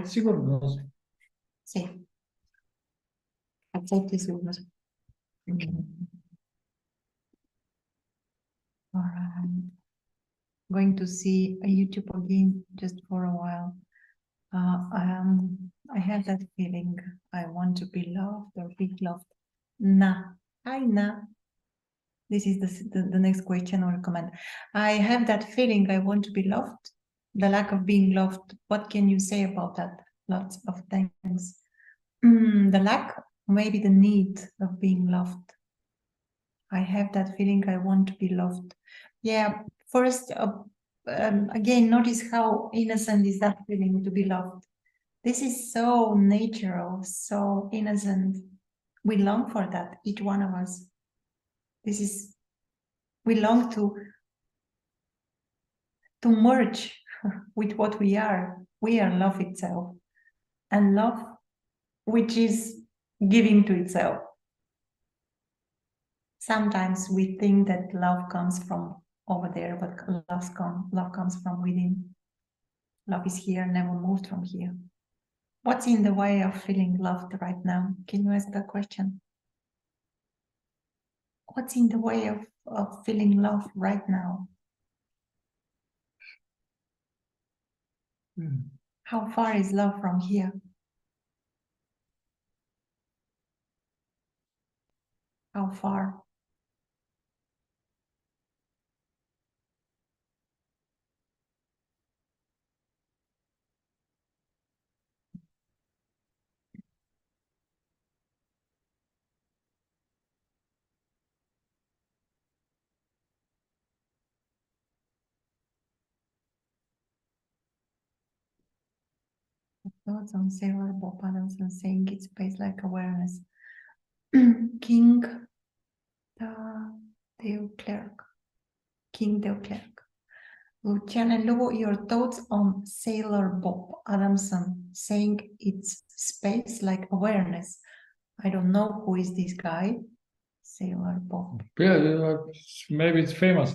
Sigurno. Safe. Safety is All right. Going to see a YouTube again just for a while. I have that feeling I want to be loved or be loved. This is the next question or comment. I have that feeling I want to be loved. The lack of being loved. What can you say about that? Lots of things. The lack, maybe the need of being loved. I have that feeling I want to be loved. Yeah, first, again, notice how innocent is that feeling to be loved. This is so natural, so innocent. We long for that, each one of us. We long to merge with what we are. We are love itself. And love, which is giving to itself. Sometimes we think that love comes from over there, but love comes from within. Love is here, never moved from here. What's in the way of feeling loved right now? Can you ask that question? What's in the way of feeling love right now? How far is love from here? How far? Thoughts on sailorable patterns and saying it space like awareness. King Dale Clerk. King Dale Clerk. Luciana Lugo, your thoughts on Sailor Bob Adamson saying it's space like awareness. I don't know who is this guy. Sailor Bob. Yeah, maybe it's famous.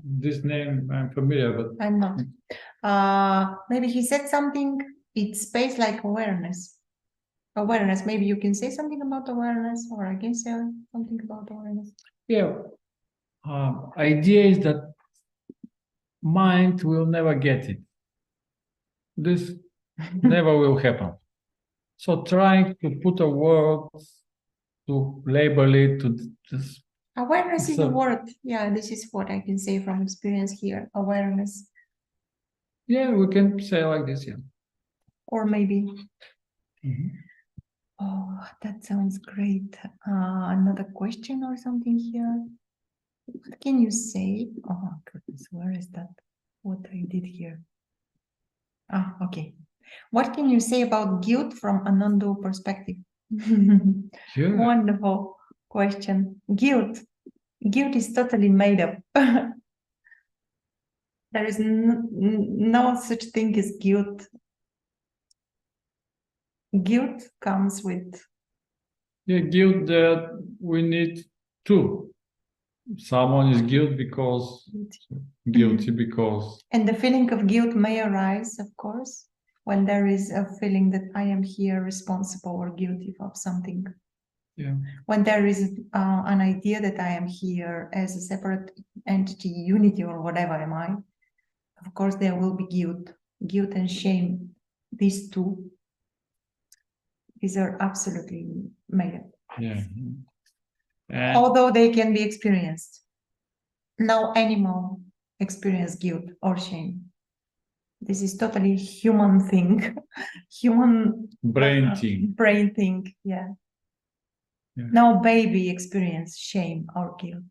This name I'm familiar, but I'm not. Maybe he said something. It's space like awareness. Awareness. Maybe you can say something about awareness, or I can say something about awareness. yeah, idea is that mind will never get it. This never will happen. So trying to put a word to label it to just Awareness is a So- word. Yeah, this is what I can say from experience here. Awareness. yeah, we can say like this, yeah. Or maybe. Mhm. Oh, that sounds great. Another question or something here. What can you say? Oh, goodness, where is that? What I did here? Ah, okay. What can you say about guilt from a non-dual perspective? Yeah. Wonderful question. Guilt. Guilt is totally made up. There is no such thing as guilt. Guilt comes with Yeah, guilt that we need two. Someone is guilty because and the feeling of guilt may arise, of course, when there is a feeling that I am here responsible or guilty of something. yeah. When there is an idea that I am here as a separate entity, unity, or whatever am I, of course there will be guilt and shame. These two, these are absolutely made up. Yeah. And Although they can be experienced. No animal experience guilt or shame. This is totally human thing. Human brain thing. brain thing, yeah. Yeah. No baby experience shame or guilt.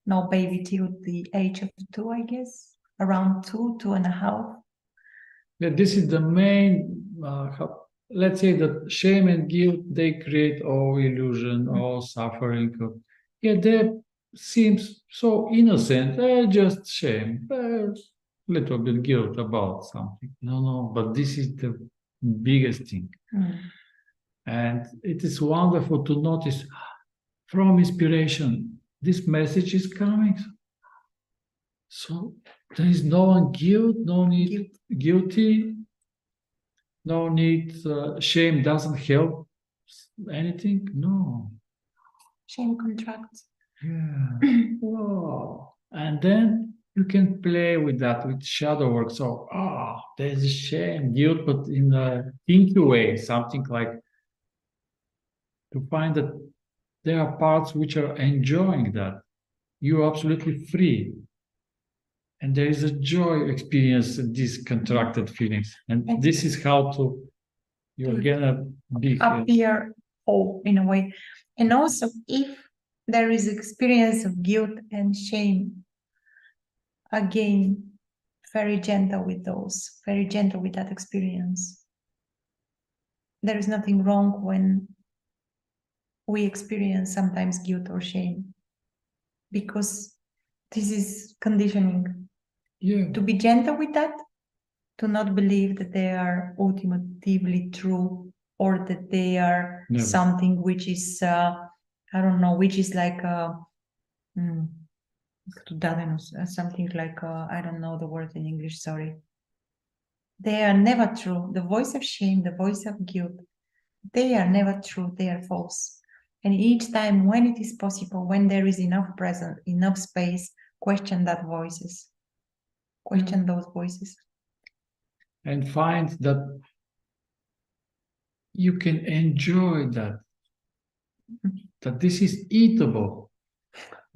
No baby till the age of 2, I guess. Around 2, 2.5. Yeah, this is the main, let's say that shame and guilt, they create all illusion, all suffering. Yeah, they seems so innocent, just shame, little bit guilt about something. No, but this is the biggest thing. And it is wonderful to notice from inspiration, this message is coming. So there is no guilt, no need guilty, no need, shame doesn't help anything. No. Shame contracts. Yeah. Wow. And then you can play with that, with shadow work. So, there's shame, guilt, but in a kinky way, something like to find that there are parts which are enjoying that. You're absolutely free. And there is a joy experience these contracted feelings. And this is how you're gonna be appear whole in a way. And also, if there is experience of guilt and shame, again, very gentle with those, very gentle with that experience. There is nothing wrong when we experience sometimes guilt or shame, because this is conditioning. Yeah. To be gentle with that, to not believe that they are ultimately true, or that they are Never. something which is, I don't know, which is like something like, I don't know the word in English, sorry. They are never true. The voice of shame, the voice of guilt, they are never true, they are false. And each time when it is possible, when there is enough presence, enough space, question that voices. Question those voices. And find that you can enjoy that this is eatable.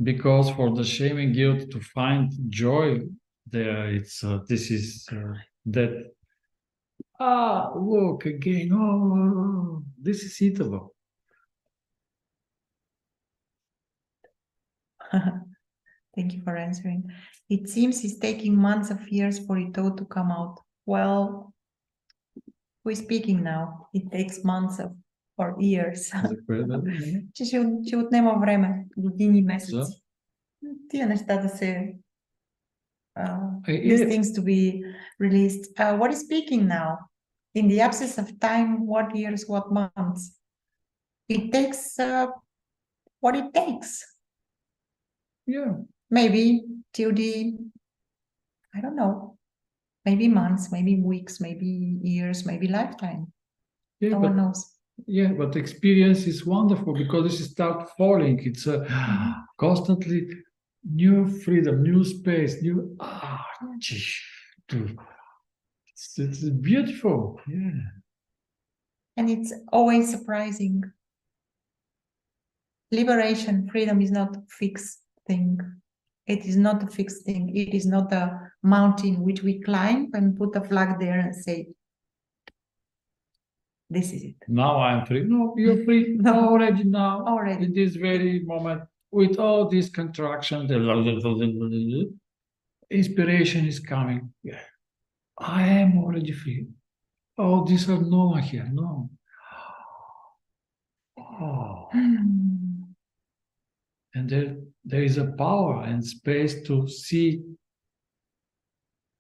Because for the shame and guilt to find joy there, it's this is that look again, this is eatable. Thank you for answering. It seems it's taking months of years for it all to come out. Well, we're speaking now. It takes months or years. Че ще отнема време, години, месеци. Тия неща да се these Yeah. things to be released. What is speaking now? In the absence of time, what years, what months? It takes what it takes. Yeah. Maybe till the, I don't know, maybe months, maybe weeks, maybe years, maybe lifetime. Yeah, No one knows. Yeah, but experience is wonderful because you start falling. It's a constantly new freedom, new space, new it's beautiful. Yeah. And it's always surprising. Liberation, freedom is not a fixed thing. It is not a fixed thing. It is not a mountain which we climb and put a flag there and say, this is it. Now I'm free. No, you're free No. already now. Already. In this very moment, with all this contraction, the inspiration is coming. Yeah. I am already free. Oh, these are no one here. No. Oh. And there is a power and space to see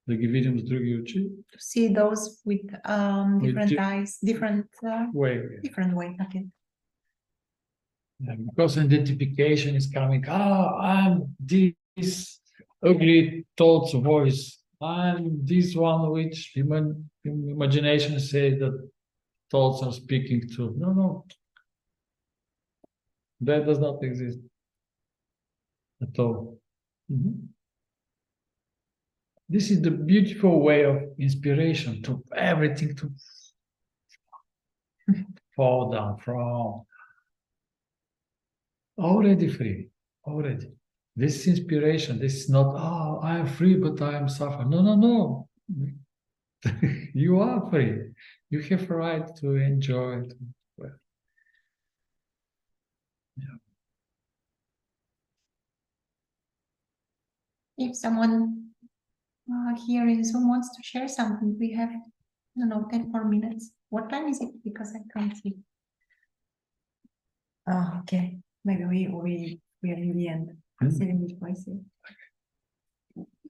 the Gividium Drugiuchi To see those with different di- eyes, different way. way. Okay. Because identification is coming. I'm this ugly thoughts voice. I'm this one which imagination says that thoughts are speaking to. No. That does not exist at all. This is the beautiful way of inspiration to everything to fall down from. Already free, already. This is inspiration. This is not, I am free, but I am suffering. No. You are free. You have a right to enjoy it. Well, yeah. If someone here in Zoom wants to share something, we have, 10 more minutes. What time is it? Because I can't see. Oh, okay. Maybe we are in the end. 7:20.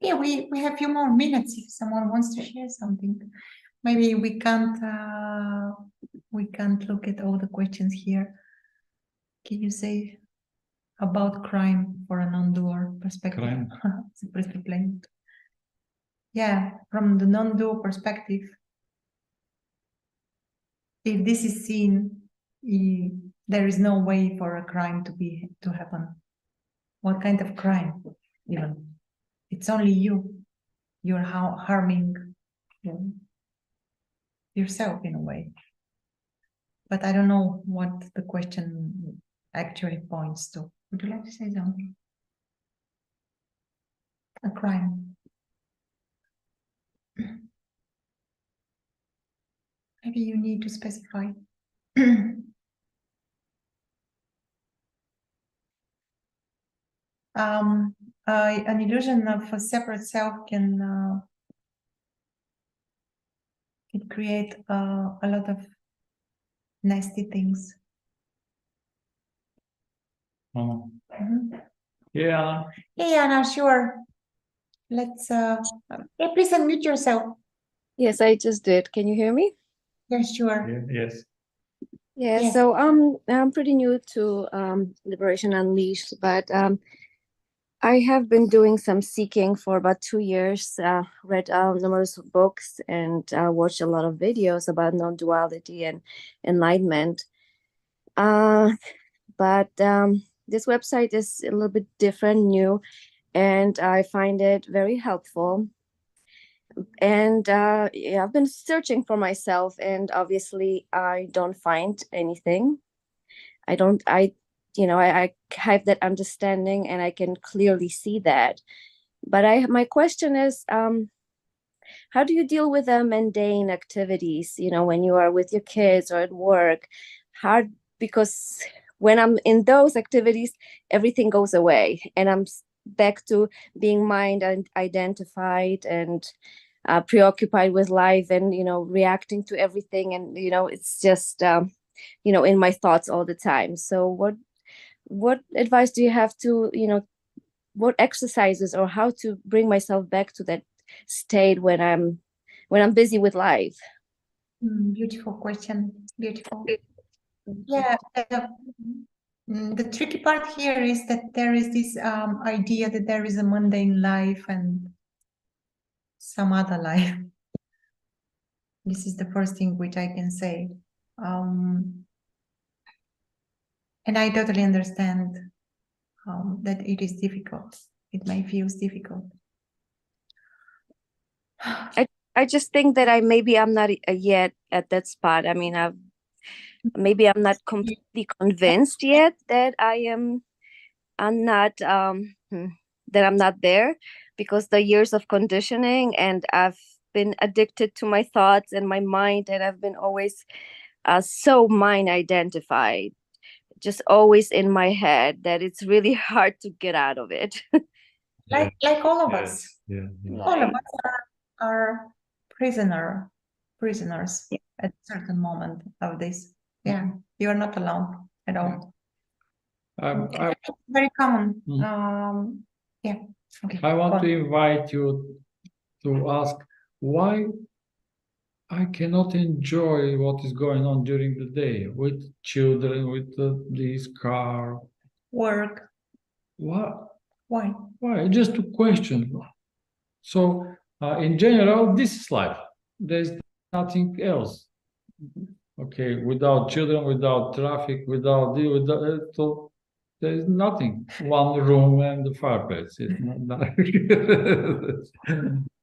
Yeah, we have a few more minutes if someone wants to share something. Maybe we can't look at all the questions here. Can you say about crime for a non-doer perspective? Crime. Yeah, from the non-doer perspective, if this is seen, there is no way for a crime to happen. What kind of crime, even? It's only you. You're harming yourself in a way. But I don't know what the question actually points to. Would you like to say something? A crime. Maybe you need to specify. An illusion of a separate self can create a lot of nasty things. Yeah. Yeah, Anna, sure. Let's please unmute yourself. Yes, I just did. Can you hear me? Yeah, sure. Yes. Yeah, Yes. so I'm pretty new to Liberation Unleashed, but I have been doing some seeking for about 2 years, read numerous books and watched a lot of videos about non-duality and enlightenment. But this website is a little bit different, new, and I find it very helpful. And yeah, I've been searching for myself, and obviously I don't find anything. I have that understanding, and I can clearly see that. But my question is, how do you deal with the mundane activities? When you are with your kids or at work, hard, because when I'm in those activities, everything goes away, and I'm back to being mind and identified and preoccupied with life and reacting to everything, and it's just in my thoughts all the time. So what advice do you have to what exercises or how to bring myself back to that state when I'm busy with life? Beautiful question. Beautiful. Yeah. The tricky part here is that there is this idea that there is a mundane life and some other life. This is the first thing which I can say. And I totally understand that it is difficult. It may feel difficult. I just think that I'm not yet at that spot. I mean, maybe I'm not completely convinced yet that I'm not that I'm not there, because the years of conditioning, and I've been addicted to my thoughts and my mind, and I've been always so mind identified, just always in my head, that it's really hard to get out of it. Like all of us. All of Right. us are prisoners at a certain moment of this. Yeah, you are not alone at all. Very common. Yeah. Okay. I want to invite you to ask why I cannot enjoy what is going on during the day with children, with this car. Work. What? Why? Why? Just a question. So, in general, this is life. There's nothing else. Okay, without children, without traffic, without so there's nothing. One room and the fireplace. It's not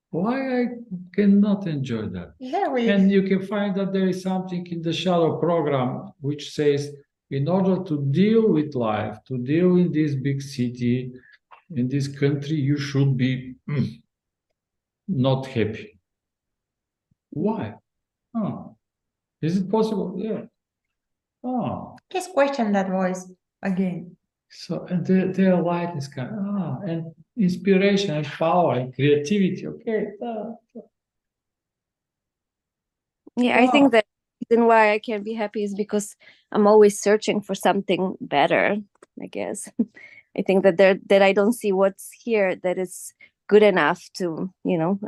why I cannot enjoy that? And you can find that there is something in the shadow program which says, in order to deal with life, to deal in this big city, in this country, you should be not happy. Why? Oh. Is it possible? Yeah. Oh. Just question that voice again. So and their light is kind of, and inspiration and power and creativity. Okay. Yeah, I think that the reason why I can't be happy is because I'm always searching for something better, I guess. I think that I don't see what's here that is good enough to,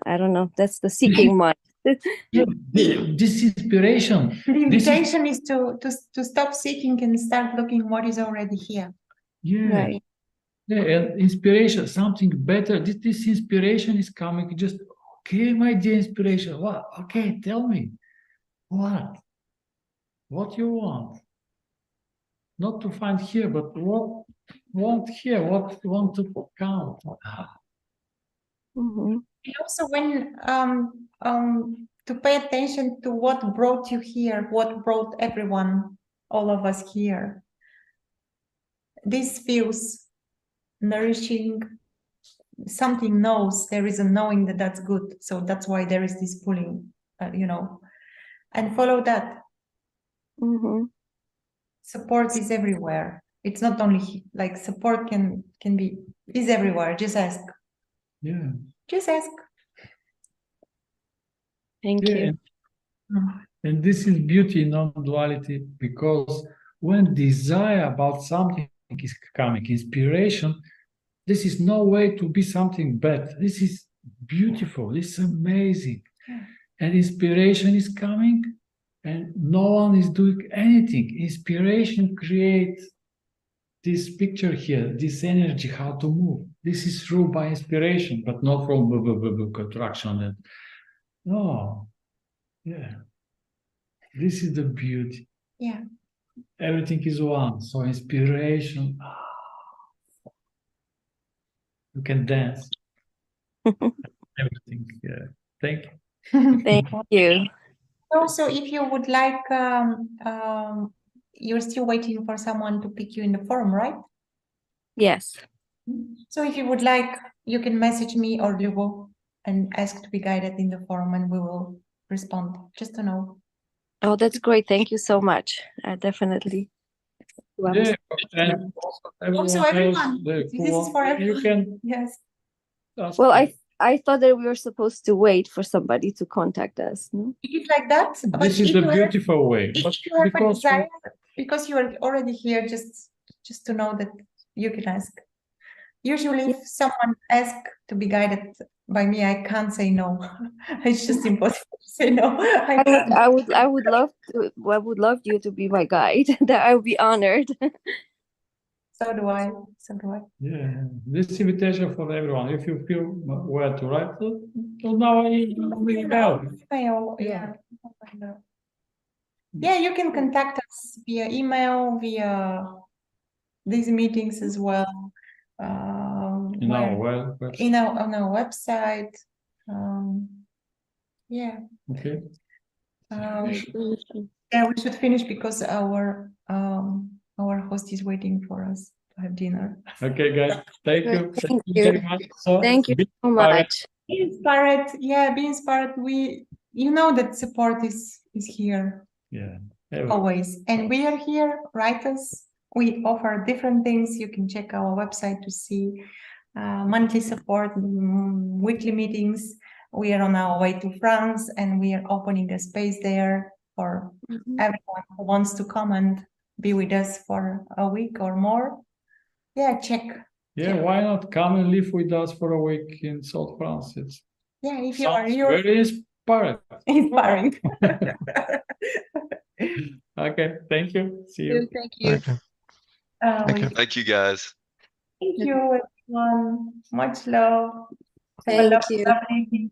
I don't know. That's the seeking mind. This inspiration. The invitation is to stop seeking and start looking what is already here. Yeah. Right. Yeah, and inspiration, something better. This inspiration is coming. Just okay, my dear inspiration. What? Okay, tell me. What you want? Not to find here, but what want here? What want to count? Mm-hmm. And also, when to pay attention to what brought you here, what brought everyone, all of us here. This feels nourishing. Something knows, there is a knowing that that's good. So that's why there is this pulling, and follow that. Mm-hmm. Support is everywhere. It's not only like support is everywhere. Just ask. Yeah. Just ask. Thank you. And this is beauty in non-duality, because when desire about something is coming, inspiration, this is no way to be something bad. This is beautiful. This is amazing. And inspiration is coming, and no one is doing anything. Inspiration creates this picture here, this energy, how to move. This is through by inspiration, but not from contraction. No, yeah. This is the beauty. Yeah. Everything is one. So inspiration. You can dance. Everything. Yeah. Thank you. Thank you. Also, if you would like, you're still waiting for someone to pick you in the forum, right? Yes. So if you would like, you can message me or Lugo and ask to be guided in the forum, and we will respond, just to know. Oh, that's great. Thank you so much. Definitely. Yeah, and Also everyone. This is for everyone. You can. Yes. Well, I thought that we were supposed to wait for somebody to contact us. No? It is like that. This is the beautiful way. If you have a desire, because you are already here, just to know that you can ask. usually if someone asks to be guided by me, I can't say no. It's just impossible to say no. I can't. I would love to. I would love you to be my guide. That I would be honored. So do I. So do I. Yeah, this invitation for everyone. If you feel where to write, now I will help. Email, yeah. Yeah, you can contact us via email, via these meetings as well. In our website. On our website. Yeah. Okay. Yeah, we should finish because our host is waiting for us to have dinner. Okay, guys. Thank you. Thank you. Very much. So, Thank you be so inspired. much. Be inspired. Yeah, be inspired. You know that support is here. Yeah. Always. And we are here, write us. We offer different things. You can check our website to see monthly support, weekly meetings. We are on our way to France and we are opening a space there for everyone who wants to come and be with us for a week or more. Yeah, check. Yeah, why not come and live with us for a week in South France? It's if you are very inspiring. Inspiring. Okay, thank you. See you. Thank you. Okay. Thank you, guys. Thank you, everyone. Much love. Have a Thank lovely you. evening.